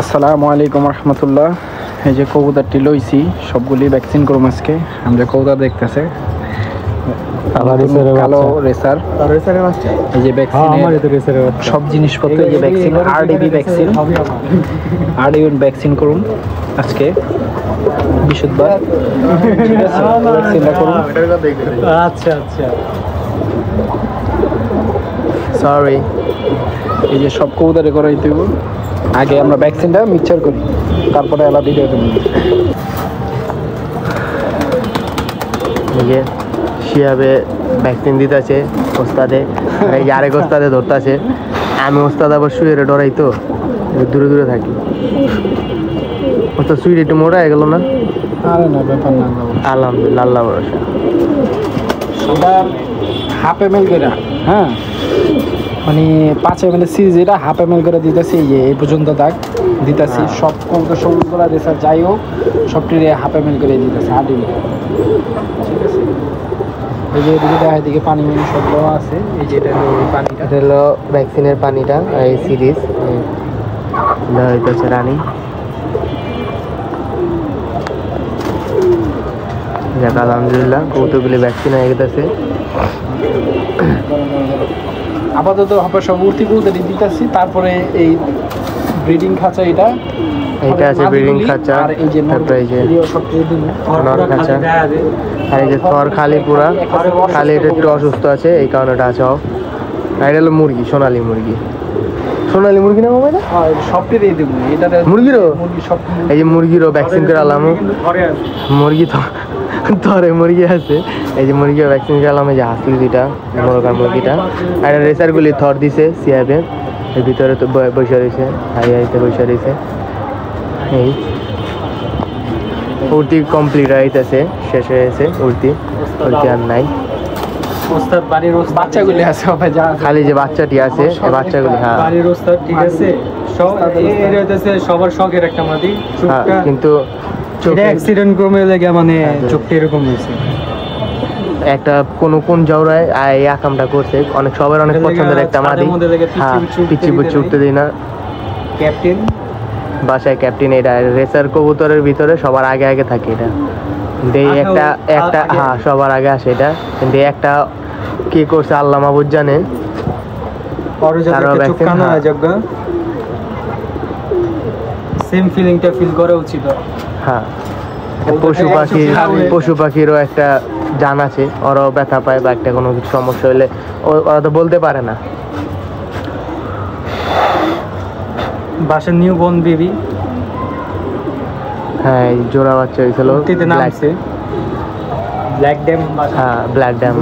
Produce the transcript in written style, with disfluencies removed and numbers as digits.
আসসালামু আলাইকুম রহমতুল্লাহ। এই যে কবুতরটি লইছি, সবগুলি ভ্যাকসিন করুম আজকে। আমরা কবুতর দেখতেছে কালো রেসার, এই যে ভ্যাকসিন সব জিনিসপত্র, এই যে ভ্যাকসিন আরডিবি ভ্যাকসিন করুন আজকে বৃহস্পতিবার। ঠিক আছে, ভ্যাকসিনটা করুন। আচ্ছা আচ্ছা, সরি, এই যে সব কবুতরে করাইতে হইব। আগে আমরা ভ্যাকসিনটা মিক্সচার করি, তারপরে এলা ভিডিও দেবো। শিয়াবে ভ্যাকসিন দিতেছে ওস্তাদে, এই যে আরেক ওস্তাদে ধরতেছে। আমি ওস্তাদ আবার শুয়ে ডরাই, তো দূরে দূরে থাকি। ওস্তাদ শুয়ে একটু মোটা হয়ে গেল না? আরে না, ব্যাপার না। আলহামদুলিল্লাহ, আল্লাহ ভরসা। সেটা হাফ এম এল করে, হ্যাঁ, মানে 5 ml সিরিজ, এটা হাফ এম এল করে দিতেছি। এই পর্যন্ত দাগ দিতেছি। সব কবুতর সবুজগুলো দিতেছে, যাই হোক সবটির হাফ এম এল করে দিতেছে আরডিবি। ঠিক আছে, এই যে এদিকে দেখা, এদিকে পানি সব দেওয়া আছে। এই যে এটা হলো পানিটা, এটা হলো ভ্যাকসিনের পানিটা, এই সিরিজ হইতেছে রানি। যাক আলহামদুলিল্লাহ, কৌতুকগুলি ভ্যাকসিন হয়ে গেছে। আপাতত হবে সব উঠতি কবুতর দিতেছি। তারপরে এই ব্রিডিং খাঁচা, এটা আছে ব্রিডিং খাঁচা, আর এই যে তারপরে এই যে সব নর খাঁচা, আর এই যে থর খালি পুরা খালি। এটা একটু অসুস্থ আছে, এই কারণে এটা আছে অফ। আর এটা হলো মুরগি, সোনালী মুরগি। সোনালী মুরগি না মামা? এটা সবটি দিয়ে দেবো। এটা মুরগিরও, মুরগি সব, এই যে মুরগিরও ভ্যাকসিন করে আলাম। মুরগি তো ধরে মুরগি আছে, এই যে মুরগিও ভ্যাকসিন করে আলাম। এই যে হাসলি দুইটা, মোরগার মুরগিটা। আর রেসারগুলি থর দিছে সিয়াবে, এর ভিতরে তো বসে রয়েছে, হাইতে বসে রয়েছে। এই উর্তি কমপ্লিট হইতেছে, শেষ হয়েছে উর্তি আর নাই। ওস্তাদ বাড়ির বাচ্চাগুলি আছে, খালি যে বাচ্চাটি আছে, এই বাচ্চাগুলি। হ্যাঁ, বাড়ির ওস্তাদ ঠিক আছে, সবার শখের একটা মাদি। কিন্তু এটা অ্যাক্সিডেন্ট কমে লেগে মানে চোখটা এরকম হয়েছে। একটা কোন জাউরায় এই আকামটা করছে, অনেক সবার অনেক পছন্দের একটা মাদি। হ্যাঁ, পিচ্ছি উঠতে দিই না। ক্যাপ্টেন বাসায় ক্যাপ্টেন, এটা রেসার কবুতরের ভিতরে সবার আগে আগে থাকে। এটা একটা হ্যাঁ, সবার আগে আসে এটা। কিন্তু একটা কি করছে আল্লাহ মাহবুব জানে। সেম ফিলিংটা ফিল করা উচিত। হ্যাঁ, পশু পাখিরও একটা জান আছে, ওরাও ব্যথা পায় বা একটা কোনো কিছু সমস্যা হলে ওরা তো বলতে পারে না। বাসার নিউ বর্ন বেবি। হ্যাঁ, এই জোড়া বাচ্চা হয়েছিল ব্ল্যাক ড্যাম। হ্যাঁ, ব্ল্যাক ড্যাম।